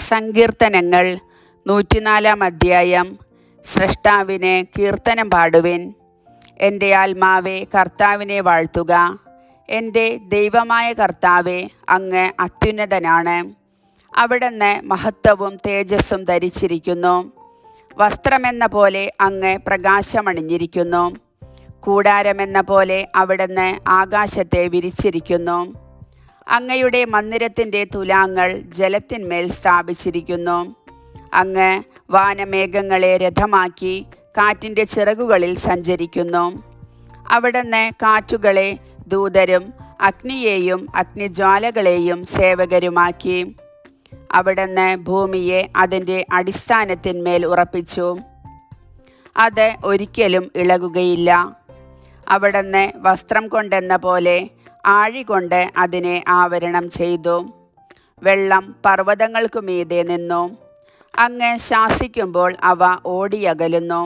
സങ്കീർത്തനങ്ങൾ 104 അധ്യായം. സ്രഷ്ടാവിനെ കീർത്തനം പാടുവിൻ. എൻ്റെ ആത്മാവേ കർത്താവിനെ വാഴ്ത്തുക. എൻ്റെ ദൈവമായ കർത്താവേ, അങ്ങ് അത്യുന്നതനാണ്. അവിടുന്ന് മഹത്വവും തേജസ്സും ധരിച്ചിരിക്കുന്നു. വസ്ത്രമെന്ന പോലെ അങ്ങ് പ്രകാശമണിഞ്ഞിരിക്കുന്നു. കൂടാരമെന്ന പോലെ അവിടുന്ന് ആകാശത്തെ വിരിച്ചിരിക്കുന്നു. അങ്ങയുടെ മന്ദിരത്തിൻ്റെ തുലാങ്ങൾ ജലത്തിന്മേൽ സ്ഥാപിച്ചിരിക്കുന്നു. അങ്ങ് വാനമേഘങ്ങളെ രഥമാക്കി കാറ്റിൻ്റെ ചിറകുകളിൽ സഞ്ചരിക്കുന്നു. അവിടുന്ന് കാറ്റുകളെ ദൂതരും അഗ്നിയെയും അഗ്നിജ്വാലകളെയും സേവകരുമാക്കി. അവിടുന്ന് ഭൂമിയെ അതിൻ്റെ അടിസ്ഥാനത്തിന്മേൽ ഉറപ്പിച്ചു. അത് ഒരിക്കലും ഇളകുകയില്ല. അവിടുന്ന് വസ്ത്രം കൊണ്ടെന്ന പോലെ ആഴികൊണ്ട് അതിനെ ആവരണം ചെയ്തു. വെള്ളം പർവ്വതങ്ങൾക്കു മീതെ നിന്നു. അങ്ങ് ശാസിക്കുമ്പോൾ അവ ഓടിയകലുന്നു.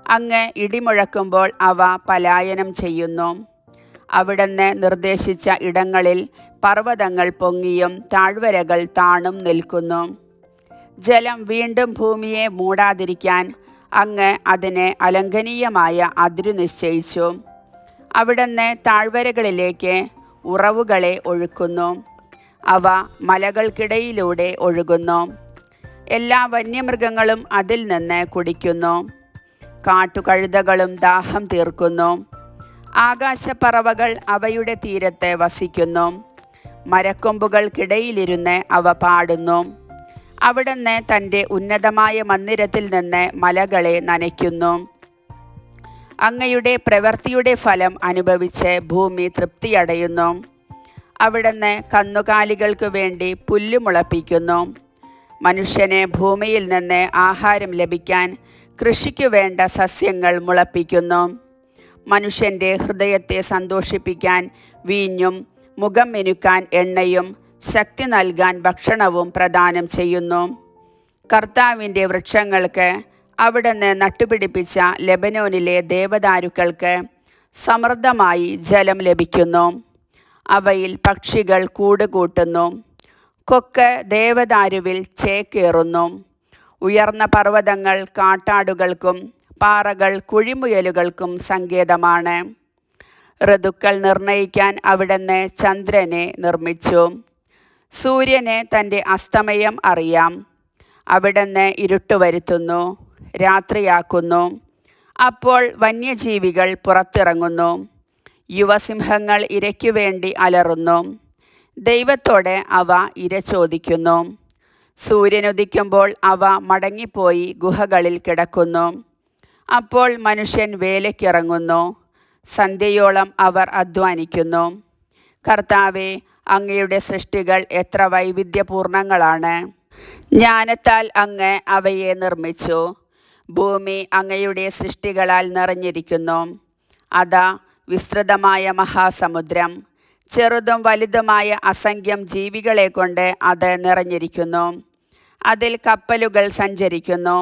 അങ്ങ് ഇടിമുഴക്കുമ്പോൾ അവ പലായനം ചെയ്യുന്നു. അവിടുന്ന് നിർദ്ദേശിച്ച ഇടങ്ങളിൽ പർവ്വതങ്ങൾ പൊങ്ങിയും താഴ്വരകൾ താണും നിൽക്കുന്നു. ജലം വീണ്ടും ഭൂമിയെ മൂടാതിരിക്കാൻ അങ്ങ് അതിന് അലംഘനീയമായ അതിരു നിശ്ചയിച്ചു. അവിടുന്ന് താഴ്വരകളിലേക്ക് ഉറവുകളെ ഒഴുക്കുന്നു. അവ മലകൾക്കിടയിലൂടെ ഒഴുകുന്നു. എല്ലാ വന്യമൃഗങ്ങളും അതിൽ നിന്ന് കുടിക്കുന്നു. കാട്ടുകഴുതകളും ദാഹം തീർക്കുന്നു. ആകാശപ്പറവകൾ അവയുടെ തീരത്ത് വസിക്കുന്നു. മരക്കൊമ്പുകൾക്കിടയിലിരുന്ന് അവ പാടുന്നു. അവിടുന്ന് തൻ്റെ ഉന്നതമായ മന്ദിരത്തിൽ നിന്ന് മലകളെ നനയ്ക്കുന്നു. അങ്ങയുടെ പ്രവൃത്തിയുടെ ഫലം അനുഭവിച്ച് ഭൂമി തൃപ്തിയടയുന്നു. അവിടുന്ന് കന്നുകാലികൾക്ക് വേണ്ടി പുല്ല് മുളപ്പിക്കുന്നു. മനുഷ്യന് ഭൂമിയിൽ നിന്ന് ആഹാരം ലഭിക്കാൻ കൃഷിക്കു വേണ്ട സസ്യങ്ങൾ മുളപ്പിക്കുന്നു. മനുഷ്യൻ്റെ ഹൃദയത്തെ സന്തോഷിപ്പിക്കാൻ വീഞ്ഞും മുഖം മിനുക്കാൻ എണ്ണയും ശക്തി നൽകാൻ ഭക്ഷണവും പ്രദാനം ചെയ്യുന്നു. കർത്താവിൻ്റെ വൃക്ഷങ്ങൾക്ക് അവിടുന്ന് നട്ടുപിടിപ്പിച്ച ലെബനോനിലെ ദേവദാരുക്കൾക്ക് സമൃദ്ധമായി ജലം ലഭിക്കുന്നു. അവയിൽ പക്ഷികൾ കൂടുകൂട്ടുന്നു. കൊക്ക് ദേവദാരുവിൽ ചേക്കേറുന്നു. ഉയർന്ന പർവ്വതങ്ങൾ കാട്ടാടുകൾക്കും പാറകൾ കുഴിമുയലുകൾക്കും സങ്കേതമാണ്. ഋതുക്കൾ നിർണയിക്കാൻ അവിടുന്ന് ചന്ദ്രനെ നിർമ്മിച്ചു. സൂര്യന് തൻ്റെ അസ്തമയം അറിയാം. അവിടുന്ന് ഇരുട്ട് വരുത്തുന്നു, രാത്രിയാക്കുന്നു. അപ്പോൾ വന്യജീവികൾ പുറത്തിറങ്ങുന്നു. യുവസിംഹങ്ങൾ ഇരയ്ക്കു വേണ്ടി അലറുന്നു. ദൈവത്തോടെ അവ ഇര ചോദിക്കുന്നു. സൂര്യനുദിക്കുമ്പോൾ അവ മടങ്ങിപ്പോയി ഗുഹകളിൽ കിടക്കുന്നു. അപ്പോൾ മനുഷ്യൻ വേലയ്ക്കിറങ്ങുന്നു. സന്ധ്യയോളം അവർ അധ്വാനിക്കുന്നു. കർത്താവേ, അങ്ങയുടെ സൃഷ്ടികൾ എത്ര വൈവിധ്യപൂർണങ്ങളാണ്. ജ്ഞാനത്താൽ അങ്ങ് അവയെ നിർമ്മിച്ചു. ഭൂമി അങ്ങയുടെ സൃഷ്ടികളാൽ നിറഞ്ഞിരിക്കുന്നു. അതാ വിസ്തൃതമായ മഹാസമുദ്രം. ചെറുതും വലുതുമായ അസംഖ്യം ജീവികളെ കൊണ്ട് അത് നിറഞ്ഞിരിക്കുന്നു. അതിൽ കപ്പലുകൾ സഞ്ചരിക്കുന്നു.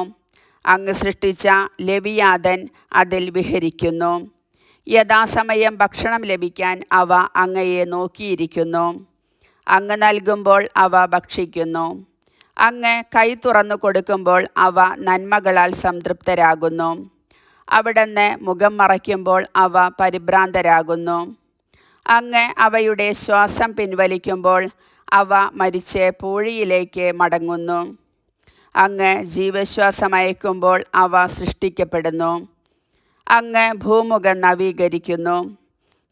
അങ്ങ് സൃഷ്ടിച്ച ലെവിയാഥൻ അതിൽ വിഹരിക്കുന്നു. യഥാസമയം ഭക്ഷണം ലഭിക്കാൻ അവ അങ്ങയെ നോക്കിയിരിക്കുന്നു. അങ്ങ് നൽകുമ്പോൾ അവ ഭക്ഷിക്കുന്നു. അങ്ങ് കൈ തുറന്നു കൊടുക്കുമ്പോൾ അവ നന്മകളാൽ സംതൃപ്തരാകുന്നു. അവിടുന്ന് മുഖം മറയ്ക്കുമ്പോൾ അവ പരിഭ്രാന്തരാകുന്നു. അങ്ങ് അവയുടെ ശ്വാസം പിൻവലിക്കുമ്പോൾ അവ മരിച്ച് പൂഴിയിലേക്ക് മടങ്ങുന്നു. അങ്ങ് ജീവശ്വാസം അയക്കുമ്പോൾ അവ സൃഷ്ടിക്കപ്പെടുന്നു. അങ്ങ് ഭൂമുഖം നവീകരിക്കുന്നു.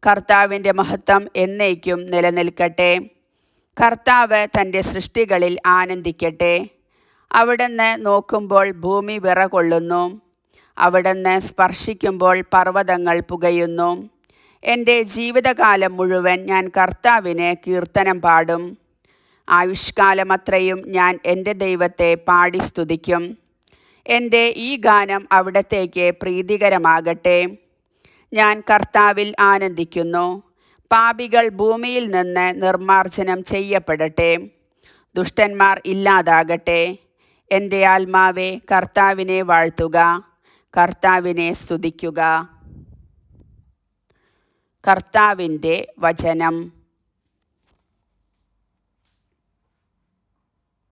കർത്താവിൻ്റെ മഹത്വം എന്നേക്കും നിലനിൽക്കട്ടെ. കർത്താവ് തൻ്റെ സൃഷ്ടികളിൽ ആനന്ദിക്കട്ടെ. അവിടുന്ന് നോക്കുമ്പോൾ ഭൂമി വിറകൊള്ളുന്നു. അവിടുന്ന് സ്പർശിക്കുമ്പോൾ പർവ്വതങ്ങൾ പുകയുന്നു. എൻ്റെ ജീവിതകാലം മുഴുവൻ ഞാൻ കർത്താവിന് കീർത്തനം പാടും. ആയുഷ്കാലമത്രയും ഞാൻ എൻ്റെ ദൈവത്തെ പാടി സ്തുതിക്കും. എൻ്റെ ഈ ഗാനം അവിടത്തേക്ക് പ്രീതികരമാകട്ടെ. ഞാൻ കർത്താവിൽ ആനന്ദിക്കുന്നു. പാപികൾ ഭൂമിയിൽ നിന്ന് നിർമ്മാർജ്ജനം ചെയ്യപ്പെടട്ടെ. ദുഷ്ടന്മാർ ഇല്ലാതാകട്ടെ. എൻ്റെ ആത്മാവേ കർത്താവിനെ വാഴ്ത്തുക. കർത്താവിനെ സ്തുതിക്കുക. കർത്താവിൻ്റെ വചനം.